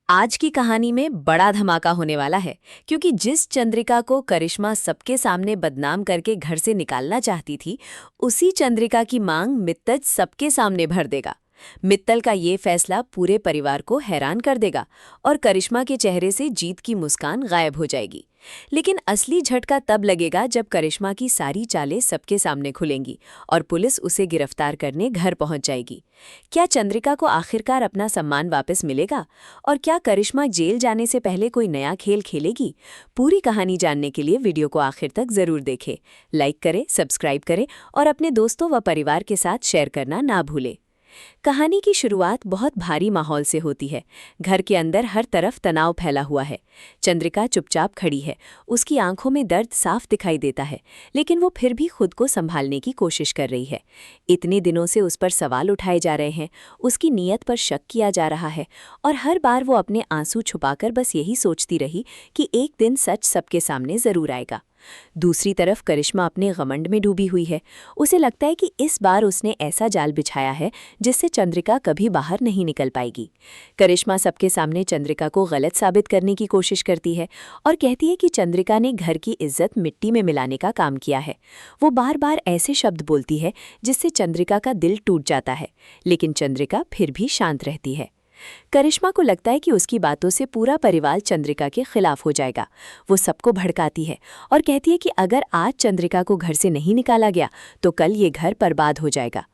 आज की कहानी में बड़ा धमाका होने वाला है क्योंकि जिस चंद्रिका को करिश्मा सबके सामने बदनाम करके घर से निकालना चाहती थी, उसी चंद्रिका की मांग मित्तल सबके सामने भर देगा। मित्तल का ये फैसला पूरे परिवार को हैरान कर देगा और करिश्मा के चेहरे से जीत की मुस्कान गायब हो जाएगी। लेकिन असली झटका तब लगेगा जब करिश्मा की सारी चालें सबके सामने खुलेंगी और पुलिस उसे गिरफ्तार करने घर पहुंच जाएगी। क्या चंद्रिका को आखिरकार अपना सम्मान वापस मिलेगा और क्या करिश्मा जेल जाने से पहले कोई नया खेल खेलेगी? पूरी कहानी जानने के लिए वीडियो को आखिर तक जरूर देखें। लाइक करें, सब्सक्राइब करें और अपने दोस्तों व परिवार के साथ शेयर करना ना भूलें। कहानी की शुरुआत बहुत भारी माहौल से होती है। घर के अंदर हर तरफ तनाव फैला हुआ है। चंद्रिका चुपचाप खड़ी है। उसकी आंखों में दर्द साफ दिखाई देता है, लेकिन वो फिर भी खुद को संभालने की कोशिश कर रही है। इतने दिनों से उस पर सवाल उठाए जा रहे हैं, उसकी नीयत पर शक किया जा रहा है और हर बार वो अपने आंसू छुपाकर बस यही सोचती रही कि एक दिन सच सबके सामने जरूर आएगा। दूसरी तरफ करिश्मा अपने घमंड में डूबी हुई है। उसे लगता है कि इस बार उसने ऐसा जाल बिछाया है जिससे चंद्रिका कभी बाहर नहीं निकल पाएगी। करिश्मा सबके सामने चंद्रिका को गलत साबित करने की कोशिश करती है और कहती है कि चंद्रिका ने घर की इज्जत मिट्टी में मिलाने का काम किया है। वो बार बार ऐसे शब्द बोलती है जिससे चंद्रिका का दिल टूट जाता है, लेकिन चंद्रिका फिर भी शांत रहती है। करिश्मा को लगता है कि उसकी बातों से पूरा परिवार चंद्रिका के खिलाफ हो जाएगा। वो सबको भड़काती है और कहती है कि अगर आज चंद्रिका को घर से नहीं निकाला गया तो कल ये घर बर्बाद हो जाएगा।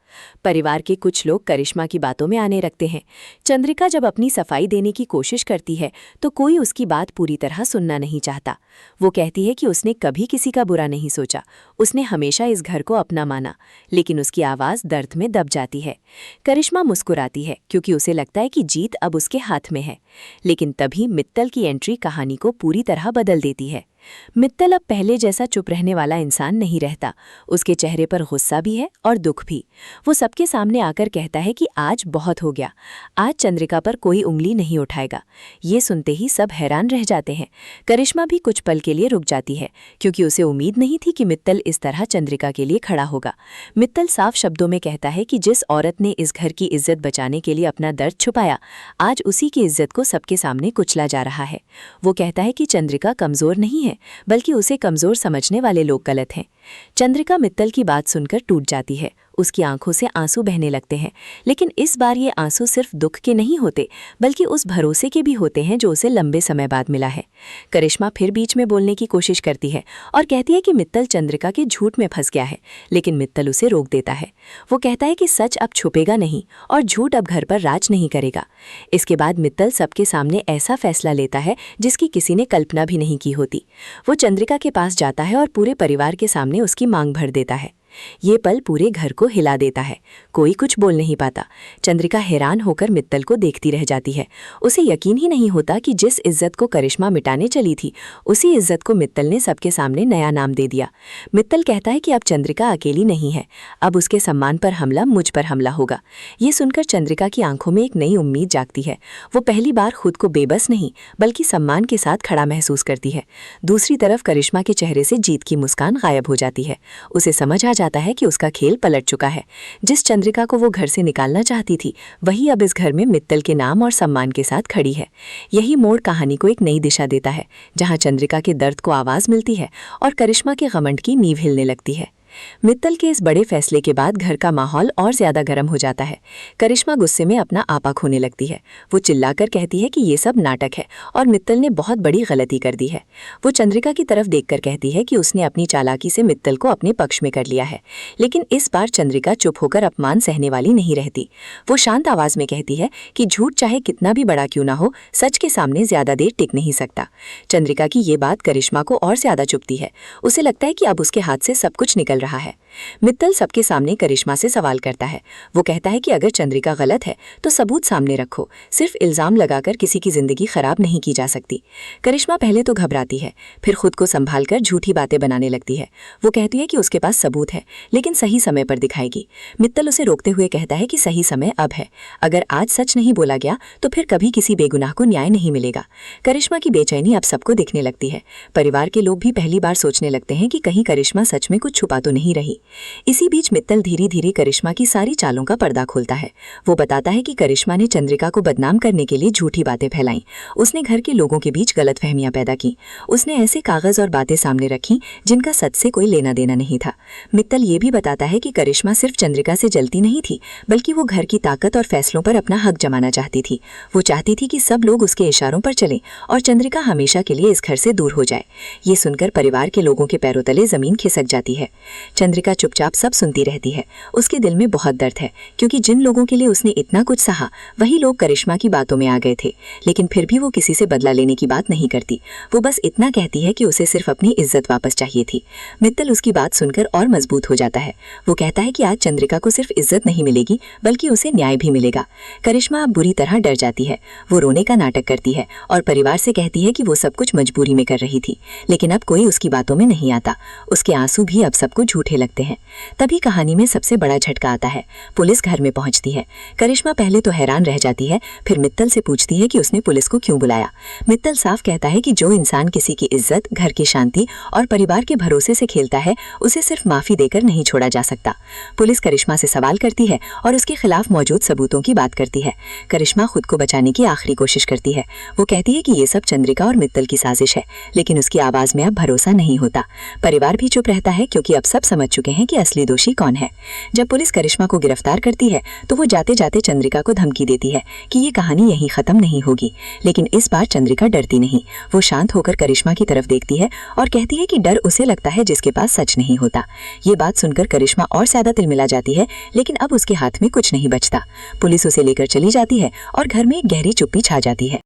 परिवार के कुछ लोग करिश्मा की बातों में आने लगते हैं। चंद्रिका जब अपनी सफाई देने की कोशिश करती है तो कोई उसकी बात पूरी तरह सुनना नहीं चाहता। वो कहती है कि उसने कभी किसी का बुरा नहीं सोचा, उसने हमेशा इस घर को अपना माना, लेकिन उसकी आवाज़ दर्द में दब जाती है। करिश्मा मुस्कुराती है क्योंकि उसे लगता है कि जीत अब उसके हाथ में है। लेकिन तभी मित्तल की एंट्री कहानी को पूरी तरह बदल देती है। मित्तल अब पहले जैसा चुप रहने वाला इंसान नहीं रहता। उसके चेहरे पर गुस्सा भी है और दुख भी। वो सबके सामने आकर कहता है कि आज बहुत हो गया, आज चंद्रिका पर कोई उंगली नहीं उठाएगा। ये सुनते ही सब हैरान रह जाते हैं। करिश्मा भी कुछ पल के लिए रुक जाती है क्योंकि उसे उम्मीद नहीं थी कि मित्तल इस तरह चंद्रिका के लिए खड़ा होगा। मित्तल साफ शब्दों में कहता है कि जिस औरत ने इस घर की इज्जत बचाने के लिए अपना दर्द छुपाया, आज उसी की इज्जत को सबके सामने कुचला जा रहा है। वो कहता है कि चंद्रिका कमज़ोर नहीं है, बल्कि उसे कमजोर समझने वाले लोग गलत हैं। चंद्रिका मित्तल की बात सुनकर टूट जाती है। उसकी आंखों से आंसू बहने लगते हैं, लेकिन इस बार ये आंसू सिर्फ दुख के नहीं होते, बल्कि उस भरोसे के भी होते हैं जो उसे लंबे समय बाद मिला है। करिश्मा फिर बीच में बोलने की कोशिश करती है और कहती है कि मित्तल चंद्रिका के झूठ में फंस गया है, लेकिन मित्तल उसे रोक देता है। वो कहता है कि सच अब छुपेगा नहीं और झूठ अब घर पर राज नहीं करेगा। इसके बाद मित्तल सबके सामने ऐसा फैसला लेता है जिसकी किसी ने कल्पना भी नहीं की होती। वो चंद्रिका के पास जाता है और पूरे परिवार के सामने उसकी मांग भर देता है। ये पल पूरे घर को हिला देता है। कोई कुछ बोल नहीं पाता। चंद्रिका हैरान होकर मित्तल को देखती रह जाती है। उसे यकीन ही नहीं होता कि जिस इज्जत को करिश्मा मिटाने चली थी, उसी इज्जत को मित्तल ने सबके सामने नया नाम दे दिया। मित्तल कहता है कि अब चंद्रिका अकेली नहीं है, अब उसके सम्मान पर हमला मुझ पर हमला होगा। ये सुनकर चंद्रिका की आंखों में एक नई उम्मीद जागती है। वो पहली बार खुद को बेबस नहीं बल्कि सम्मान के साथ खड़ा महसूस करती है। दूसरी तरफ करिश्मा के चेहरे से जीत की मुस्कान गायब हो जाती है। उसे समझ आ जाता है कि उसका खेल पलट चुका है। जिस चंद्रिका को वो घर से निकालना चाहती थी, वही अब इस घर में मित्तल के नाम और सम्मान के साथ खड़ी है। यही मोड़ कहानी को एक नई दिशा देता है, जहां चंद्रिका के दर्द को आवाज मिलती है और करिश्मा के घमंड की नींव हिलने लगती है। मित्तल के इस बड़े फैसले के बाद घर का माहौल और ज्यादा गर्म हो जाता है। करिश्मा गुस्से में अपना आपा खोने लगती है। वो चिल्लाकर कहती है कि ये सब नाटक है और मित्तल ने बहुत बड़ी गलती कर दी है। वो चंद्रिका की तरफ देखकर कहती है कि उसने अपनी चालाकी से मित्तल को अपने पक्ष में कर लिया है, लेकिन इस बार चंद्रिका चुप होकर अपमान सहने वाली नहीं रहती। वो शांत आवाज में कहती है कि झूठ चाहे कितना भी बड़ा क्यों ना हो, सच के सामने ज्यादा देर टिक नहीं सकता। चंद्रिका की ये बात करिश्मा को और ज्यादा चुभती है। उसे लगता है कि अब उसके हाथ से सब कुछ निकल रहा है। मित्तल सबके सामने करिश्मा से सवाल करता है। वो कहता है कि अगर चंद्रिका गलत है तो सबूत सामने रखो, सिर्फ इल्जाम लगाकर किसी की जिंदगी खराब नहीं की जा सकती। करिश्मा पहले तो घबराती है, फिर खुद को संभालकर झूठी बातें बनाने लगती है। वो कहती है कि उसके पास सबूत है, लेकिन सही समय पर दिखाएगी। मित्तल उसे रोकते हुए कहता है कि सही समय अब है। अगर आज सच नहीं बोला गया तो फिर कभी किसी बेगुनाह को न्याय नहीं मिलेगा। करिश्मा की बेचैनी अब सबको दिखने लगती है। परिवार के लोग भी पहली बार सोचने लगते हैं कि कहीं करिश्मा सच में कुछ छुपा तो नहीं रही। इसी बीच मित्तल धीरे धीरे करिश्मा की सारी चालों का पर्दा खोलता है। वो बताता है कि करिश्मा ने चंद्रिका को बदनाम करने के लिए झूठी बातें फैलाई। उसने घर के लोगों के बीच गलतफहमियां पैदा की। उसने ऐसे कागज और बातें सामने रखी जिनका सच से कोई लेना देना नहीं था। मित्तल ये भी बताता है कि करिश्मा सिर्फ चंद्रिका से जलती नहीं थी, बल्कि वो घर की ताकत और फैसलों पर अपना हक जमाना चाहती थी। वो चाहती थी कि सब लोग उसके इशारों पर चलें और चंद्रिका हमेशा के लिए इस घर से दूर हो जाए। ये सुनकर परिवार के लोगों के पैरों तले जमीन खिसक जाती है। चंद्रिका चुपचाप सब सुनती रहती है। उसके दिल में बहुत दर्द है, क्योंकि जिन लोगों के लिए उसने इतना कुछ सहा, वही लोग करिश्मा की बातों में आ गए थे। लेकिन फिर भी वो किसी से बदला लेने की बात नहीं करती। वो बस इतना कहती है कि उसे सिर्फ अपनी इज्जत वापस चाहिए थी। मित्तल उसकी बात सुनकर और मजबूत हो जाता है। वो कहता है कि आज चंद्रिका को सिर्फ इज्जत नहीं मिलेगी, बल्कि उसे न्याय भी मिलेगा। करिश्मा अब बुरी तरह डर जाती है। वो रोने का नाटक करती है और परिवार से कहती है कि वो सब कुछ मजबूरी में कर रही थी, लेकिन अब कोई उसकी बातों में नहीं आता। उसके आंसू भी अब सबको झूठे लगते हैं। तभी कहानी में सबसे बड़ा झटका आता है। पुलिस घर में पहुंचती है। करिश्मा पहले तो हैरान रह जाती है, फिर मित्तल से पूछती है कि उसने पुलिस को क्यों बुलाया। मित्तल साफ कहता है कि जो इंसान किसी की इज्जत, घर की शांति और परिवार के भरोसे से खेलता है, उसे सिर्फ माफी देकर नहीं छोड़ा जा सकता। पुलिस करिश्मा से सवाल करती है और उसके खिलाफ मौजूद सबूतों की बात करती है। करिश्मा खुद को बचाने की आखिरी कोशिश करती है। वो कहती है कि ये सब चंद्रिका और मित्तल की साजिश है, लेकिन उसकी आवाज में अब भरोसा नहीं होता। परिवार भी चुप रहता है, क्योंकि अब सब समझ चुके हैं कि असली दोषी कौन है। जब पुलिस करिश्मा को गिरफ्तार करती है, तो वो जाते जाते चंद्रिका को धमकी देती है कि ये कहानी यहीं खत्म नहीं होगी। लेकिन इस बार चंद्रिका डरती नहीं। वो शांत होकर करिश्मा की तरफ देखती है और कहती है कि डर उसे लगता है जिसके पास सच नहीं होता। ये बात सुनकर करिश्मा और ज्यादा तिलमिला जाती है, लेकिन अब उसके हाथ में कुछ नहीं बचता। पुलिस उसे लेकर चली जाती है और घर में एक गहरी चुप्पी छा जाती है।